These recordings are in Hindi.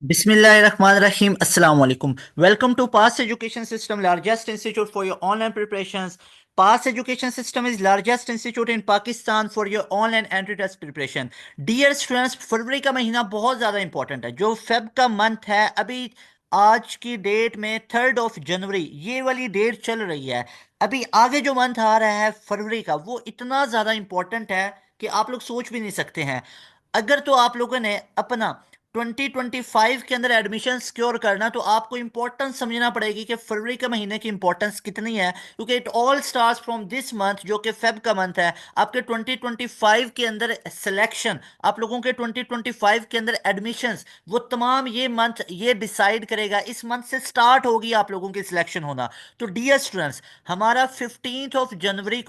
Bismillahirrahmanirrahim. Assalamu alaikum. Welcome to Pass Education System, largest institute for your online preparations. Pass Education System is largest institute in Pakistan for your online entry test preparation. Dear students, फरवरी का महीना बहुत ज़्यादा इंपॉर्टेंट है। जो फेब का मंथ है, अभी आज की डेट में 3 जनवरी ये वाली डेट चल रही है। अभी आगे जो मंथ आ रहा है फरवरी का, वो इतना ज़्यादा इंपॉर्टेंट है कि आप लोग सोच भी नहीं सकते हैं। अगर तो आप लोगों ने अपना 2025 के अंदर एडमिशन सिक्योर करना, तो आपको इंपॉर्टेंस समझना पड़ेगी कि फरवरी के महीने की इंपॉर्टेंस कितनी है, क्योंकि it all starts from this month जो कि फेब का मंथ है। आपके 2025 के अंदर सिलेक्शन, आप लोगों के 2025 के अंदर एडमिशंस, वो तमाम ये मंथ ये डिसाइड करेगा। इस मंथ से स्टार्ट होगी आप लोगों की सिलेक्शन होना। तो डियर स्टूडेंट्स, हमारा 15 जनवरी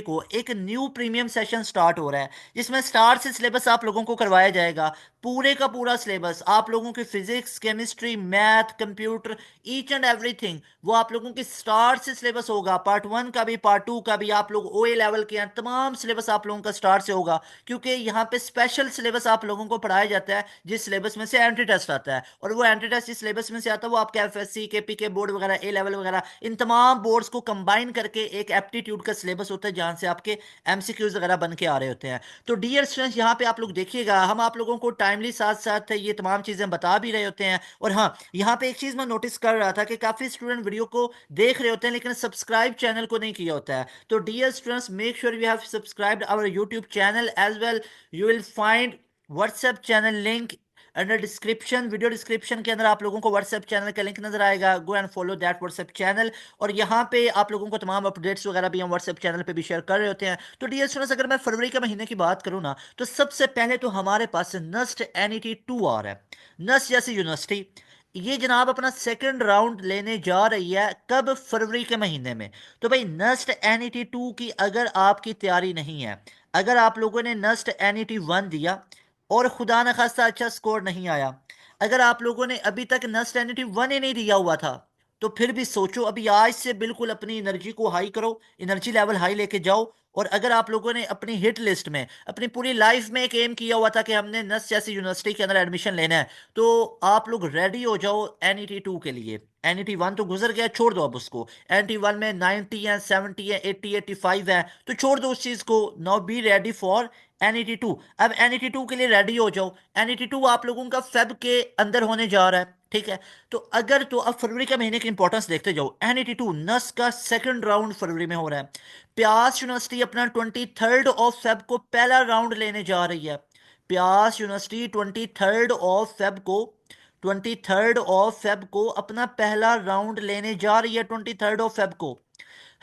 को एक न्यू प्रीमियम सेशन स्टार्ट हो रहा है, जिसमें स्टार्ट से सिलेबस आप लोगों को करवाया जाएगा। पूरे का पूरा सिलेबस आप लोगों की physics, chemistry, math, computer, each and everything, वो आप लोगों की स्टार्ट से सिलेबस होगा। पार्ट 1 का भी, पार्ट 2 का भी, आप लोग ओए लेवल के हैं, तमाम सिलेबस आप लोगों का स्टार्ट से होगा। क्योंकि यहाँ पे स्पेशल सिलेबस आप लोगों को पढ़ाया जाता है, जिस सिलेबस में से एंट्री टेस्ट आता है। और वो एंट्री टेस्ट जिस सिलेबस में से आता है, वो आपके एफएससी, केपीके बोर्ड वगैरह, ए लेवल वगैरह, इन तमाम बोर्ड्स को कंबाइन करके एक एप्टीट्यूड का सिलेबस होता है, जहां से आपके एमसीक्यूज वगैरह बन के आ रहे होते हैं। तो डियर स्टूडेंट्स, यहाँ पे आप लोग देखिएगा, हम आप लोगों को टाइमली साथ साथ ये तमाम चीज़ें बता भी रहे होते हैं। और हाँ, यहाँ पे एक चीज़ मैं नोटिस कर रहा था कि काफ़ी स्टूडेंट वीडियो को देख रहे होते हैं, लेकिन सब्सक्राइब चैनल को नहीं किया होता है। तो dear students, make sure you have subscribed our YouTube channel as well. You will find WhatsApp channel link under description. Video description के अंदर आप लोगों को व्हाट्सएप चैनल का लिंक नजर आएगा। Go and follow that WhatsApp channel. और यहाँ पे आप लोगों को तमाम अपडेट्स वगैरह भी हम व्हाट्सएप चैनल पे भी शेयर कर रहे होते हैं। तो डियर स्टूडेंट्स, अगर मैं फरवरी के महीने की बात करूँ ना, तो सबसे पहले तो हमारे पास नस्ट एनईटी 2 आ रहा है। नस्ट जैसी यूनिवर्सिटी, ये जनाब अपना सेकंड राउंड लेने जा रही है। कब? फरवरी के महीने में। तो भाई, नस्ट एनईटी 2 की अगर आपकी तैयारी नहीं है, अगर आप लोगों ने नस्ट एनईटी 1 दिया और खुदा न खास्ता अच्छा स्कोर नहीं आया, अगर आप लोगों ने अभी तक नस्ट एनईटी 1 ही नहीं दिया हुआ था, तो फिर भी सोचो, अभी आज से बिल्कुल अपनी एनर्जी को हाई करो, एनर्जी लेवल हाई लेके जाओ। और अगर आप लोगों ने अपनी हिट लिस्ट में अपनी पूरी लाइफ में एक एम किया हुआ था कि हमने नस्ट जैसी यूनिवर्सिटी के अंदर एडमिशन लेना है, तो आप लोग रेडी हो जाओ एनईटी 2 के लिए। एनईटी 1 तो गुजर गया, छोड़ दो अब उसको। एनईटी 1 में 90 है, 70 है, 80, 85 है, तो छोड़ दो उस चीज को। Now be ready for NET 2। अब एनईटी 2 के लिए रेडी हो जाओ। एनईटी 2 आप लोगों का फेब के अंदर होने जा रहा है, ठीक है। तो अगर तो अब फरवरी का महीने की इंपॉर्टेंस देखते जाओ। एनईटी 2 नस का सेकंड राउंड फरवरी में हो रहा है। प्यास यूनिवर्सिटी अपना 23 ऑफ फेब को पहला राउंड लेने जा रही है। प्यास यूनिवर्सिटी 23 ऑफ फेब को अपना पहला राउंड लेने जा रही है। 23 ऑफ फेब को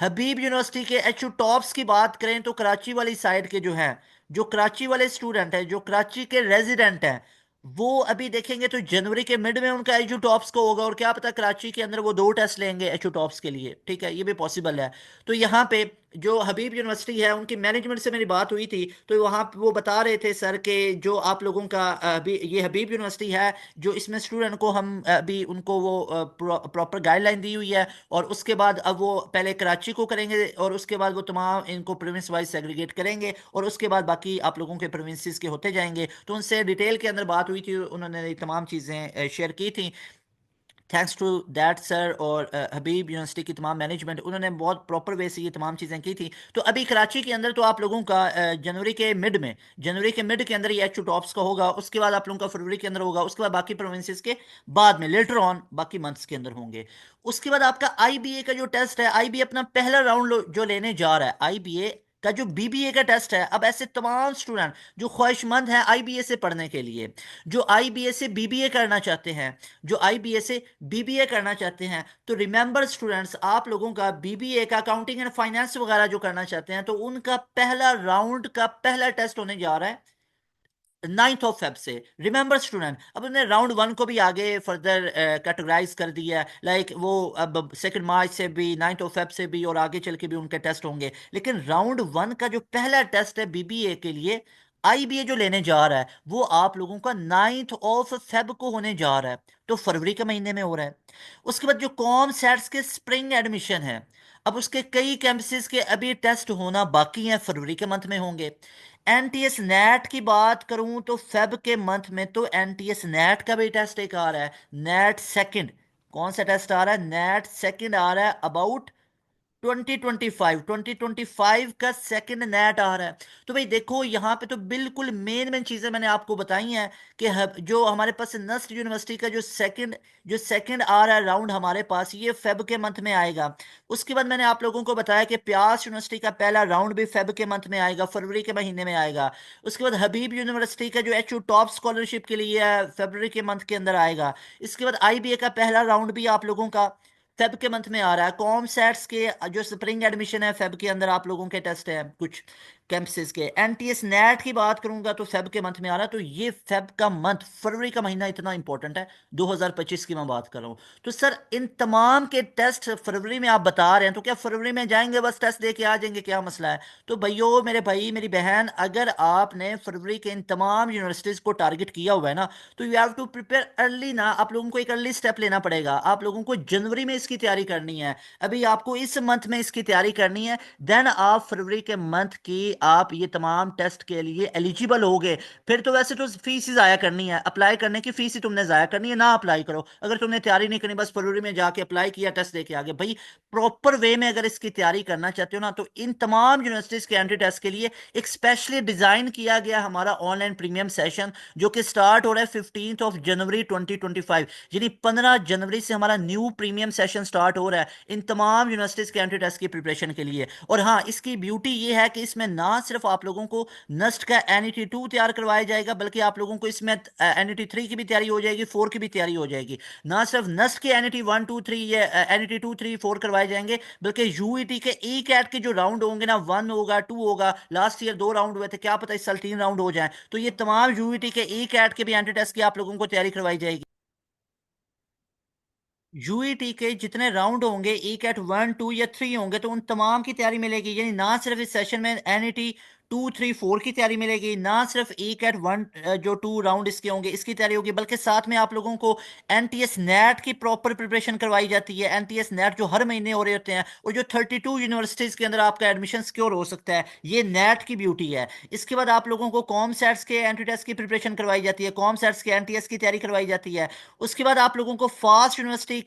हबीब यूनिवर्सिटी के एचयू टॉप्स की बात करें, तो कराची वाली साइड के जो हैं, जो कराची वाले स्टूडेंट हैं, जो कराची के रेजिडेंट हैं, वो अभी देखेंगे तो जनवरी के मिड में उनका एचयू टॉप्स को होगा। और क्या पता कराची के अंदर वो 2 टेस्ट लेंगे एचयू टॉप्स के लिए, ठीक है, ये भी पॉसिबल है। तो यहाँ पे जो हबीब यूनिवर्सिटी है, उनकी मैनेजमेंट से मेरी बात हुई थी, तो वहाँ पे वो बता रहे थे सर के जो आप लोगों का अभी ये हबीब यूनिवर्सिटी है, जो इसमें स्टूडेंट को हम अभी उनको वो प्रॉपर गाइडलाइन दी हुई है। और उसके बाद अब वो पहले कराची को करेंगे, और उसके बाद वो तमाम इनको प्रोविंस वाइज सेग्रीगेट करेंगे, और उसके बाद बाकी आप लोगों के प्रोविंसेस के होते जाएंगे। तो उनसे डिटेल के अंदर बात हुई थी, उन्होंने ये तमाम चीज़ें शेयर की थी। थैंक्स टू दैट सर और हबीब यूनिवर्सिटी की तमाम मैनेजमेंट, उन्होंने बहुत प्रॉपर वे से ये तमाम चीज़ें की थी। तो अभी कराची के अंदर तो आप लोगों का जनवरी के मिड के अंदर ये एच टॉप्स का होगा। उसके बाद आप लोगों का फरवरी के अंदर होगा। उसके बाद बाकी प्रोविंसेस के बाद में लेटर ऑन बाकी मंथ्स के अंदर होंगे। उसके बाद आपका आईबीए का जो टेस्ट है, आईबीए अपना पहला राउंड जो लेने जा रहा है, आईबीए का जो बीबीए का टेस्ट है। अब ऐसे तमाम स्टूडेंट जो ख्वाहिशमंद हैं आईबीए से पढ़ने के लिए, जो आईबीए से बीबीए करना चाहते हैं, जो आईबीए से बीबीए करना चाहते हैं, तो रिमेंबर स्टूडेंट्स, आप लोगों का बीबीए का अकाउंटिंग एंड फाइनेंस वगैरह जो करना चाहते हैं, तो उनका पहला राउंड का पहला टेस्ट होने जा रहा है 9 फेब से। रिमेंबर स्टूडेंट, अब उन्होंने राउंड 1 को भी आगे फर्दर कैटेगराइज कर दिया है, लाइक वो अब 2 मार्च से भी, 9 फेब से भी, और आगे चल के भी उनके टेस्ट होंगे। लेकिन राउंड 1 का जो पहला टेस्ट है बीबीए के लिए, आईबीए जो लेने जा रहा है, वो आप लोगों का 9 फेब को होने जा रहा है। तो फरवरी के महीने में हो रहा है। उसके बाद जो कॉम सेट्स के स्प्रिंग एडमिशन है, अब उसके कई कैंपसेस के अभी टेस्ट होना बाकी हैं, फरवरी के मंथ में होंगे। एनटीएस नेट की बात करूं तो फेब के मंथ में तो एनटीएस नेट का भी टेस्ट एक आ रहा है, नेट सेकंड। कौन सा टेस्ट आ रहा है? नेट सेकंड आ रहा है अबाउट 2025 का सेकंड नेट आ रहा है। तो भाई देखो यहाँ पे तो बिल्कुल मेन मेन चीजें मैंने आपको बताई हैं कि जो हमारे पास नस्ट यूनिवर्सिटी का जो सेकंड आ रहा है राउंड हमारे पास, ये फेब के मंथ में आएगा। उसके बाद मैंने आप लोगों को बताया कि प्यास यूनिवर्सिटी का पहला राउंड भी फेब के मंथ में आएगा, फरवरी के महीने में आएगा। उसके बाद हबीब यूनिवर्सिटी का जो एचयू टॉप स्कॉलरशिप के लिए है, फरवरी के मंथ के अंदर आएगा। इसके बाद आईबीए का पहला राउंड भी आप लोगों का फेब के मंथ में आ रहा है। कॉम सेट्स के जो स्प्रिंग एडमिशन है, फेब के अंदर आप लोगों के टेस्ट है कुछ कैंपसेस के। एनटीएस नेट की बात करूंगा तो फेब के मंथ में आ रहा है। तो ये फेब का मंथ, फरवरी का महीना इतना इंपॉर्टेंट है, 2025 की मैं बात कर रहा हूँ। तो सर इन तमाम के टेस्ट फरवरी में आप बता रहे हैं, तो क्या फरवरी में जाएंगे बस टेस्ट दे के आ जाएंगे, क्या मसला है? तो भाइयों, मेरे भाई मेरी बहन, अगर आपने फरवरी के इन तमाम यूनिवर्सिटीज को टारगेट किया हुआ है ना, तो you have to prepare early ना। आप लोगों को एक अर्ली स्टेप लेना पड़ेगा। आप लोगों को जनवरी में इसकी तैयारी करनी है, अभी आपको इस मंथ में इसकी तैयारी करनी है। देन आप फरवरी के मंथ की आप ये तमाम टेस्ट के लिए एलिजिबल होगे। फिर तो वैसे तो फीस ही जाया करनी है, अप्लाई करने की फीस ही तुमने जाया करनी है, ना अप्लाई करो। अगर तुमने तैयारी नहीं करनी, बस फरवरी में जाके अप्लाई किया, टेस्ट देके आगे। भाई प्रॉपर वे में अगर इसकी तैयारी करना चाहते हो ना, तो इन तमाम यूनिवर्सिटीज के एंट्री टेस्ट के लिए एक स्पेशली डिजाइन किया गया हमारा ऑनलाइन प्रीमियम सेशन, जो कि स्टार्ट हो रहा है 15 जनवरी 2025। यानी 15 जनवरी से हमारा न्यू प्रीमियम सेशन स्टार्ट हो रहा है इन तमाम यूनिवर्सिटीज के एंट्री टेस्ट की प्रिपरेशन के लिए। और हाँ, इसकी ब्यूटी ये है कि इसमें ना सिर्फ आप लोगों को नस्ट का NET 2 तैयार करवाया जाएगा, बल्कि आप लोगों को इसमें NET 3 की भी तैयारी हो जाएगी, 4 की भी तैयारी हो जाएगी। ना सिर्फ नस्ट के NET 1 2 3 या NET 2 3 4 करवाए जाएंगे, बल्कि यूईटी के ई कैट के जो राउंड होंगे ना, 1 होगा 2 होगा, लास्ट ईयर 2 राउंड हुए थे, क्या पता इस साल 3 राउंड हो जाए। तो ये तमाम यूईटी के ई कैट के भी एंट्री टेस्ट की आप लोगों को तैयारी करवाई जाएगी। यूईटी के जितने राउंड होंगे, ई कैट 1 2 या 3 होंगे, तो उन तमाम की तैयारी मिलेगी। यानी ना सिर्फ इस सेशन में NET 2 3 4 की तैयारी मिलेगी, ना सिर्फ ई कैट 1 जो 2 राउंड इसके होंगे इसकी तैयारी होगी, बल्कि साथ में आप लोगों को एनटीएस नेट की प्रॉपर प्रिपरेशन करवाई जाती है। एनटीएस नेट जो हर महीने हो रहे होते हैं, और जो 32 यूनिवर्सिटीज के अंदर आपका एडमिशन सिक्योर हो सकता है, ये नेट की ब्यूटी है। इसके बाद आप लोगों को कॉम सेट्स के एंट्री टेस्ट की प्रिपरेशन करवाई जाती है, कॉम सेट्स के एनटीएस की तैयारी करवाई जाती है। उसके बाद आप लोगों को फास्ट यूनिवर्सिटी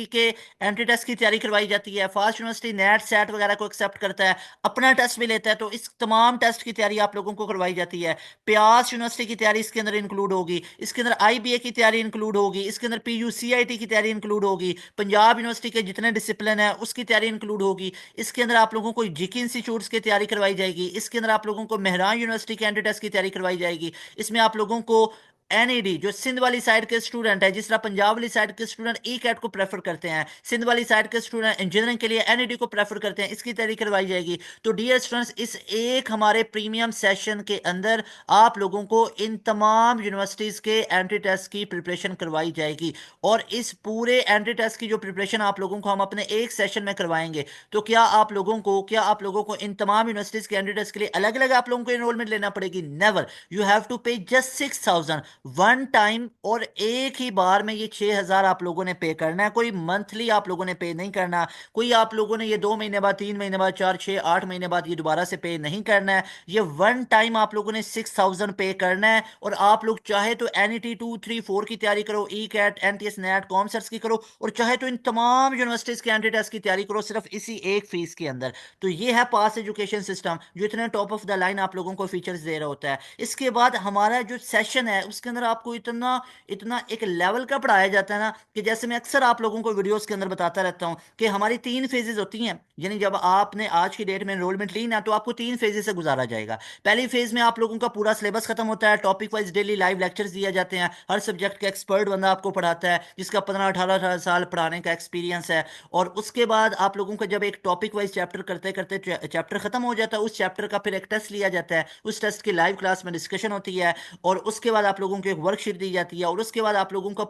के एंट्री टेस्ट की तैयारी करवाई जाती है। फास्ट यूनिवर्सिटी नेट सेट वगैरह को एक्सेप्ट करता है, अपना टेस्ट भी लेता है, तो इस तमाम टेस्ट की तैयारी आप लोगों को करवाई जाती है। प्यास यूनिवर्सिटी की तैयारी इसके अंदर इंक्लूड होगी, इसके अंदर आईबीए की तैयारी इंक्लूड होगी, इसके अंदर पीयूसीआईटी की तैयारी इंक्लूड होगी, पंजाब यूनिवर्सिटी के जितने डिसिप्लिन है उसकी तैयारी इंक्लूड होगी। इसके अंदर आप लोगों को जिकी इंस्टीट्यूट्स की तैयारी करवाई जाएगी। इसके अंदर आप लोगों को मेहरान यूनिवर्सिटी के एंट्री टेस्ट की तैयारी करवाई जाएगी। इसमें आप लोगों को एनईडी, जो सिंध वाली साइड के स्टूडेंट है, जिस तरह पंजाब वाली साइड के स्टूडेंट ई कैट को प्रेफर करते हैं, सिंध वाली साइड के स्टूडेंट इंजीनियरिंग के लिए एनईडी को प्रेफर करते हैं, इसकी तैयारी करवाई जाएगी। तो डियर स्टूडेंट्स, इस एक हमारे प्रीमियम सेशन के अंदर आप लोगों को इन तमाम यूनिवर्सिटीज के एंट्री टेस्ट की प्रिपरेशन करवाई जाएगी। और इस पूरे एंट्री टेस्ट की जो प्रिपरेशन आप लोगों को हम अपने एक सेशन में करवाएंगे। तो क्या आप लोगों को इन तमाम यूनिवर्सिटीज के एंट्री टेस्ट के लिए अलग अलग आप लोगों को एनरोलमेंट लेना पड़ेगी? नेवर। यू हैव टू पे जस्ट 6,000 वन टाइम, और एक ही बार में ये 6,000 आप लोगों ने पे करना है। कोई मंथली आप लोगों ने पे नहीं करना, कोई आप लोगों ने ये 2 महीने बाद, 3 महीने बाद, 4 6 8 महीने बाद ये दोबारा से पे नहीं करना है। ये वन टाइम आप लोगों ने 6,000 पे करना है। और आप लोग चाहे तो NET 2 3 4 की तैयारी करो, ई कैट एनटीएस नेट कॉमसर्स की करो, और चाहे तो इन तमाम यूनिवर्सिटीज के एंट्री टेस्ट की तैयारी करो, सिर्फ इसी एक फीस के अंदर। तो ये है पास एजुकेशन सिस्टम, जो इतने टॉप ऑफ द लाइन आप लोगों को फीचर्स दे रहा होता है। इसके बाद हमारा जो सेशन है उसके अंदर आपको इतना इतना एक लेवल का पढ़ाया जाता है ना, कि जैसे मैं अक्सर आप लोगों को वीडियोस के अंदर बताता रहता हूं कि हमारी 3 फेजेस होती हैं। यानी जब आपने आज की डेट में एनरोलमेंट ली ना, तो आपको 3 फेजेस से गुजारा जाएगा। पहली फेज में आप लोगों का पूरा सिलेबस खत्म होता है, topic wise daily live lectures दिए जाते हैं, हर सब्जेक्ट का एक्सपर्ट बंदा आपको पढ़ाता है, जिसका 15 18 साल पढ़ाने का एक्सपीरियंस है। और उसके बाद आप लोगों का जब एक टॉपिक वाइज चैप्टर करते करते चैप्टर खत्म हो जाता है, उस चैप्टर का फिर एक टेस्ट लिया जाता है, उस टेस्ट की लाइव क्लास में डिस्कशन होती है। और उसके बाद आप लोगों को एक वर्कशीट दी जाती है, और उसके बाद आप लोगों का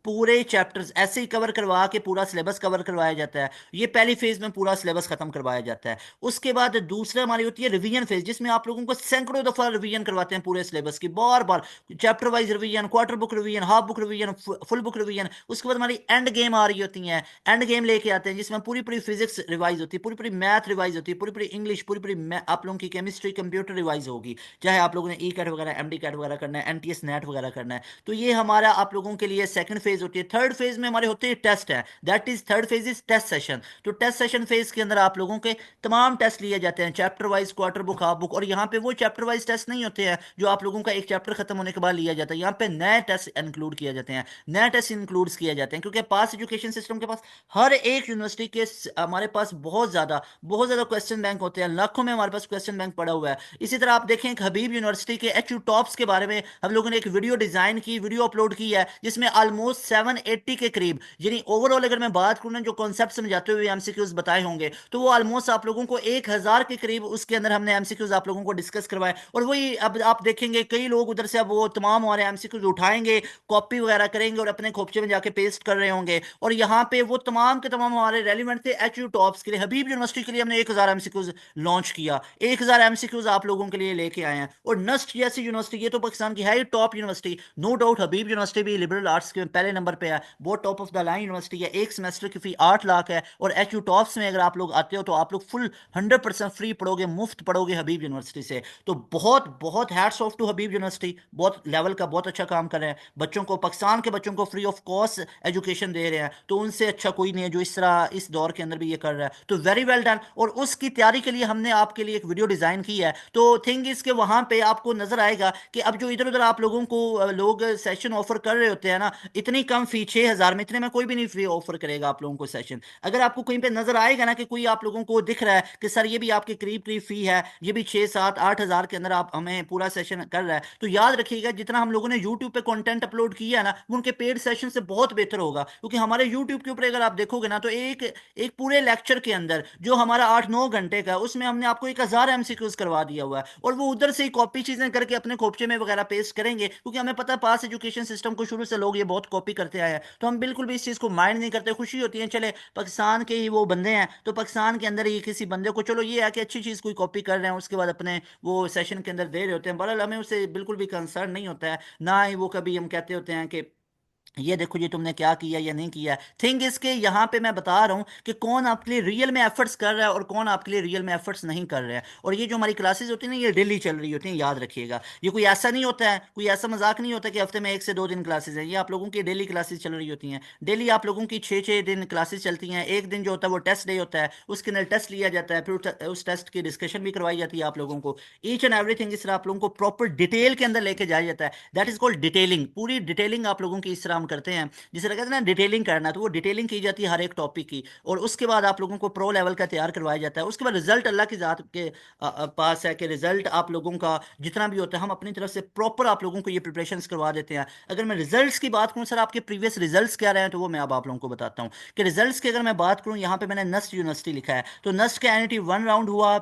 पूरे चैप्टर्स ऐसे ही कवर करवा के पूरा सिलेबस कवर करवाया जाता है। ये पहली फेज में पूरा सिलेबस खत्म करवाया जाता है। उसके बाद दूसरा हमारी होती है रिवीजन फेज, जिसमें आप लोगों को सैकड़ों दफा रिवीजन करवाते हैं पूरे सिलेबस की, बार बार chapter wise revision, quarter book revision, half book revision, full book revision. उसके बाद हमारी एंड गेम आ रही होती है, एंड गेम लेके आते हैं जिसमें पूरी पूरी फिजिक्स रिवाइज होती है, पूरी पूरी मैथ रिवाइज होती है, पूरी पूरी इंग्लिश, पूरी पूरी आप लोगों की केमिस्ट्री कंप्यूटर रिवाइज होगी, चाहे आप लोगों ने ई कैट वगैरह एमडी कैट वगैरह करना है, एनटीएस नेट वगैरह करना है। तो ये हमारा आप लोगों के लिए सेकंड फेज होती है। थर्ड फेज में हमारे होते हैं टेस्ट है, that is third phase is test session. तो टेस्ट सेशन फेज के अंदर आप लोगों के तमाम टेस्ट लिए जाते हैं, chapter wise, quarter book, half book. और यहाँ पे वो चैप्टर वाइज टेस्ट नहीं होते हैं जो आप लोगों का एक चैप्टर खत्म होने के बाद लिया जाता है, यहाँ पे नए टेस्ट इंक्लूड किए जाते हैं, नए टेस्ट इंक्लूड किए जाते हैं, क्योंकि पास एजुकेशन सिस्टम के पास हर एक यूनिवर्सिटी के हमारे पास बहुत ज्यादा क्वेश्चन बैंक होते हैं, लाखों में हमारे पास क्वेश्चन बैंक पड़ा हुआ है। इसी तरह आप देखें कि हबीब यूनिवर्सिटी के एच यू टॉप्स के बारे में हम लोगों ने एक वीडियो डिजाइन की, वीडियो अपलोड की है, जिसमें ऑलमोस्ट 780 के करीब, यानी ओवरऑल अगर मैं बात करूँ ना, जो कॉन्सेप्ट समझाते हुए एमसीक्यूज बताए होंगे, तो वो ऑलमोस्ट आप लोगों को 1000 के करीब उसके अंदर हमने एमसीक्यूज आप लोगों को डिस्कस करवाए। और वही अब आप देखेंगे कई लोग उधर से अब वो तमाम हमारे एमसीक्यूज उठाएंगे, कॉपी वगैरह करेंगे और अपने खोपचे में जाके पेस्ट कर रहे होंगे। और यहाँ पे वो तमाम के तमाम हमारे रेलिवेंट थे एच यू टॉप्स के लिए। हबीब यूनिवर्सिटी के लिए हमने 1000 एमसीक्यूज लॉन्च किया, 1000 एमसीक्यूज आप लोगों के लिए लेके आए हैं। और नस्ट जैसी यूनिवर्सिटी, ये तो पाकिस्तान की है ही टॉप यूनिवर्सिटी, नो डाउट। हबीब यूनिवर्सिटी भी लिबरल आर्ट्स के पहले नंबर पे है, बहुत top of the line university है। एक सेमेस्टर की फी 8 लाख है, और एच यू टॉप्स में अगर आप लोग आते हो तो आप लोग फुल 100% फ्री पढ़ोगे, मुफ्त पढ़ोगे हबीब यूनिवर्सिटी से। तो बहुत बहुत hats off to Habib university, बहुत लेवल का बहुत अच्छा काम कर रहे हैं, बच्चों को, पाकिस्तान के बच्चों को फ्री ऑफ कॉस्ट एजुकेशन दे रहे हैं। तो उनसे अच्छा कोई नहीं है जो इस तरह इस दौर के अंदर भी ये कर रहा है। तो वेरी वेल डन। और उसकी तैयारी के लिए हमने आपके लिए एक वीडियो डिजाइन की है। तो थिंग इसके वहां पे आपको नजर आएगा कि अब जो इधर उधर आप लोगों को लोग सेशन ऑफर कर रहे होते हैं ना, इतनी कम फी 6000 में, इतने में कोई भी नहीं फ्री ऑफर करेगा आप लोगों को सेशन। अगर आपको कहीं पे नजर आएगा ना कि कोई आप लोगों को दिख रहा है कि सर ये भी आपके करीब करीब फी है, ये भी 6 7 8 हजार के अंदर आप हमें पूरा सेशन कर रहा है, तो याद रखिएगा जितना हम लोगों ने यूट्यूब पे कंटेंट अपलोड किया है ना, वो उनके पेड सेशन से बहुत बेहतर होगा। क्योंकि हमारे यूट्यूब के ऊपर अगर आप देखोगे ना, तो एक एक पूरे लेक्चर के अंदर जो हमारा 8 9 घंटे का है, उसमें हमने आपको 1000 एमसीक्यूज करवा दिया हुआ है। और वो उधर से ही कॉपी चीजें करके अपने खोपचे में वगैरह पेस्ट करेंगे, क्योंकि हमें पता है पास एजुकेशन सिस्टम को शुरू से लोग ये बहुत कॉपी करते आए हैं। तो हम बिल्कुल भी इस चीज को माइंड नहीं करते, खुशी होती है चले पाकिस्तान के ही वो बंदे हैं, तो पाकिस्तान के अंदर ही किसी बंदे को चलो ये है कि अच्छी चीज कोई कॉपी कर रहे हैं, उसके बाद अपने वो सेशन के अंदर दे रहे होते हैं। बहरहाल हमें उससे बिल्कुल भी कंसर्न नहीं होता है, ना ही वो कभी हम कहते होते हैं कि ये देखो जी तुमने क्या किया या नहीं किया। थिंग इसके यहाँ पे मैं बता रहा हूँ कि कौन आपके लिए रियल में एफर्ट्स कर रहा है और कौन आपके लिए रियल में एफर्ट्स नहीं कर रहा है। और ये जो हमारी क्लासेस होती है ना, ये डेली चल रही होती हैं, याद रखिएगा। ये कोई ऐसा नहीं होता है, कोई ऐसा मजाक नहीं होता कि हफ्ते में 1 से 2 दिन क्लासेस हैं। ये आप लोगों की डेली क्लासेस चल रही होती हैं। डेली आप लोगों की 6 6 दिन क्लासेस चलती हैं। एक दिन जो होता है वो टेस्ट डे होता है, उसके अंदर टेस्ट लिया जाता है, फिर उस टेस्ट की डिस्कशन भी करवाई जाती है आप लोगों को। ईच एंड एवरीथिंग इस तरह आप लोगों को प्रॉपर डिटेल के अंदर लेके जाया जाता है। That is called detailing. पूरी डिटेलिंग आप लोगों की इस तरह हम करते हैं, जिसे कहते हैं ना डिटेलिंग करना, तो वो डिटेलिंग की जाती है हर एक टॉपिक की। और उसके बाद आप लोगों को प्रो लेवल का तैयार करवाया जाता है। उसके बाद रिजल्ट अल्लाह की जात के पास है कि रिजल्ट आप लोगों का जितना भी होता है, हम अपनी तरफ से प्रॉपर आप लोगों को ये प्रिपरेशंस करवा देते हैं। अगर मैं रिजल्ट्स की बात करूं, सर आपके प्रीवियस रिजल्ट्स क्या रहे हैं, तो वो मैं अब आप लोगों को बताता हूँ कि रिजल्ट्स की अगर मैं बात करूं, यहाँ पे मैंने नस्ट यूनिवर्सिटी लिखा है, तो नस्ट का एनईटी 1 राउंड हुआ।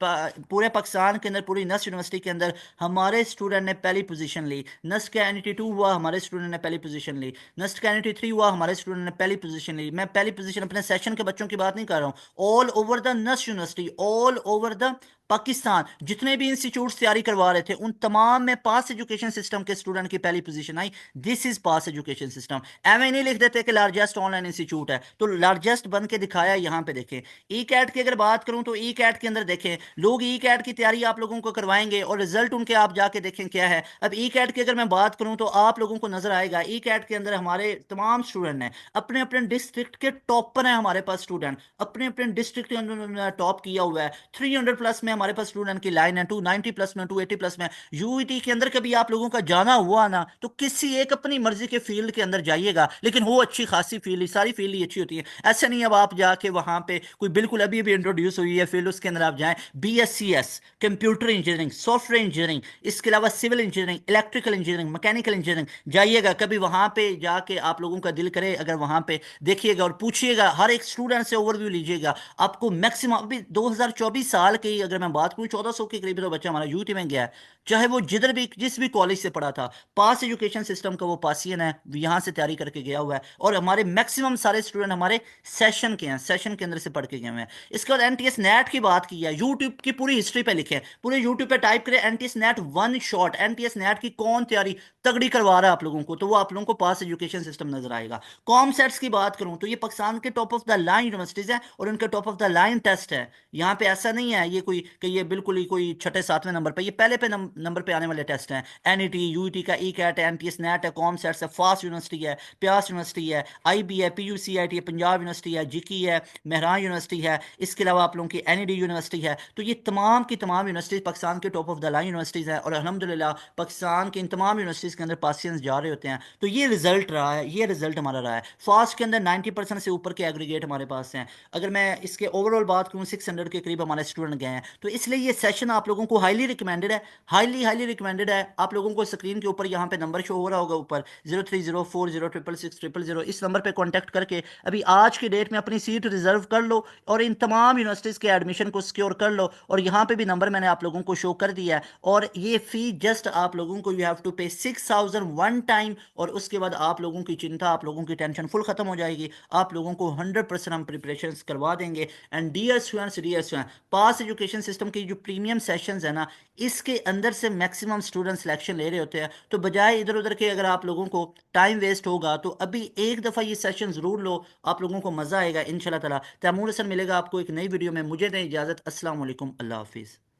पूरे पाकिस्तान के अंदर, पूरी नस्ट यूनिवर्सिटी के अंदर हमारे स्टूडेंट ने पहली पोजीशन ली। नस्ट का एनईटी 2 हुआ, हमारे स्टूडेंट ने पहली पोजीशन ली। नस्ट का एनईटी 3 हुआ, हमारे स्टूडेंट ने पहली पोजीशन ली। मैं पहली पोजीशन अपने सेशन के बच्चों की बात नहीं कर रहा हूँ, all over the NUST university, all over the Pakistan, जितने भी इंस्टीट्यूट तैयारी करवा रहे थे, उन तमाम में पास एजुकेशन सिस्टम के स्टूडेंट की पहली पोजीशन आई। This is pass education system. एम नहीं लिख देते कि लार्जेस्ट ऑनलाइन इंस्टीट्यूट है, तो लार्जेस्ट बन के दिखाया। यहाँ पे देखें ई कैट की अगर बात करूं, तो ई कैट के अंदर देखें लोग ई कैट की तैयारी आप लोगों को करवाएंगे, और रिजल्ट उनके आप जाके देखें क्या है। अब ई कैट की अगर मैं बात करूं, तो आप लोगों को नजर आएगा ई कैट के अंदर हमारे तमाम स्टूडेंट हैं, अपने अपने डिस्ट्रिक्ट के टॉपर हैं हमारे पास स्टूडेंट, अपने अपने डिस्ट्रिक्ट के अंदर टॉप किया हुआ है। 300 प्लस में हमारे पास स्टूडेंट की लाइन है, 290 प्लस में, 280 प्लस में। यूईटी के अंदर कभी आप लोगों का जाना हुआ ना, तो किसी एक अपनी मर्जी के फील्ड के अंदर जाइएगा, लेकिन वो अच्छी खासी फील्ड, सारी फील्ड ही अच्छी होती है। ऐसा नहीं अब आप जाके वहां पे कोई बिल्कुल अभी अभी इंट्रोड्यूस हुई है फील्ड, उसके अंदर आप जाएं, BSCS computer engineering, software engineering, इसके अलावा civil engineering, electrical engineering, mechanical engineering, जाइएगा कभी वहां पे जाके आप लोगों का दिल करे अगर वहां पे देखिएगा और पूछिएगा, हर एक स्टूडेंट से ओवरव्यू लीजिएगा। आपको मैक्सिमम अभी 2024 साल की अगर मैं बात करूं, 1400 के करीब तो बच्चा हमारा यूटी में गया है। चाहे वो जिधर भी जिस भी कॉलेज से पढ़ा था, पास एजुकेशन सिस्टम का वो पासियन है, यहाँ से तैयारी करके गया हुआ है। और हमारे मैक्सिमम सारे स्टूडेंट हमारे सेशन के हैं, सेशन के अंदर से पढ़ के गए हुए हैं। इसके बाद एनटीएस नेट की बात की है, यूट्यूब की पूरी हिस्ट्री पे लिखे, पूरे यूट्यूब पे टाइप करें NTS net one shot, NTS net की कौन तैयारी तगड़ी करवा रहा है आप लोगों को, तो वो आप लोगों को पास एजुकेशन सिस्टम नजर आएगा। कॉम सेट्स की बात करूं तो ये पाकिस्तान के top of the line universities हैं और उनके top of the line test है। यहाँ पे ऐसा नहीं है ये कोई कि ये बिल्कुल ही कोई छठे सातवें नंबर पे, ये पहले पे नंबर पे आने वाले टेस्ट हैं। एनईटी, यूईटी का ई कैट है, एनटीएस नेट है, कॉम सेट्स है, फास्ट यूनिवर्सिटी है, प्यास यूनिवर्सिटी है, आईबी है, पीयूसीआईटी है, पंजाब यूनिवर्सिटी है, जिकी है, मेहरान यूनिवर्सिटी है। इसके अलावा आप लोगों की एनईडी यूनिवर्सिटी है। तो ये तमाम की तमाम यूनिवर्सिटीज पाकिस्तान के top of the line universities हैं और अल्हम्दुलिल्लाह पाकिस्तान के इन तमाम यूनिवर्सिटीज के अंदर पासियंस जा रहे होते हैं। तो ये रिजल्ट रहा है, ये रिजल्ट हमारा रहा है। फास्ट के अंदर 90% से ऊपर के एग्रीगेट हमारे पास हैं। अगर मैं इसके ओवरऑल बात करूँ 600 के करीब हमारे स्टूडेंट गए हैं। तो इसलिए ये सेशन आप लोगों को हाईली रिकमेंडेड है, हाईली हाईली रिकमेंडेड है। आप लोगों को स्क्रीन के ऊपर यहाँ पे नंबर शो हो रहा होगा ऊपर, 0304066600, इस नंबर पे कॉन्टैक्ट करके अभी आज की डेट में अपनी सीट रिजर्व कर लो और इन तमाम यूनिवर्सिटीज़ के एडमिशन को सिक्योर कर लो। और यहाँ पे भी नंबर मैंने आप लोगों को शो कर दिया है। और ये फ़ी जस्ट आप लोगों को यू हैव टू पे 6000 वन टाइम, और उसके बाद आप लोगों की चिंता, आप लोगों की टेंशन फुल खत्म हो जाएगी। आप लोगों को 100% हम प्रिपरेशन करवा देंगे। And dear student, pass education system की जो प्रीमियम सेशंस है ना, इसके अंदर से मैक्सिमम स्टूडेंट सिलेक्शन ले रहे होते हैं। तो बजाय इधर उधर के अगर आप लोगों को टाइम वेस्ट होगा तो अभी एक दफ़ा ये सेशन ज़रूर लो, आप लोगों को मज़ा आएगा इंशाल्लाह ताला। तैमूर हसन मिलेगा आपको एक नई वीडियो में। मुझे दें इजाज़त। अस्सलाम वालेकुम, अल्लाह हाफिज़।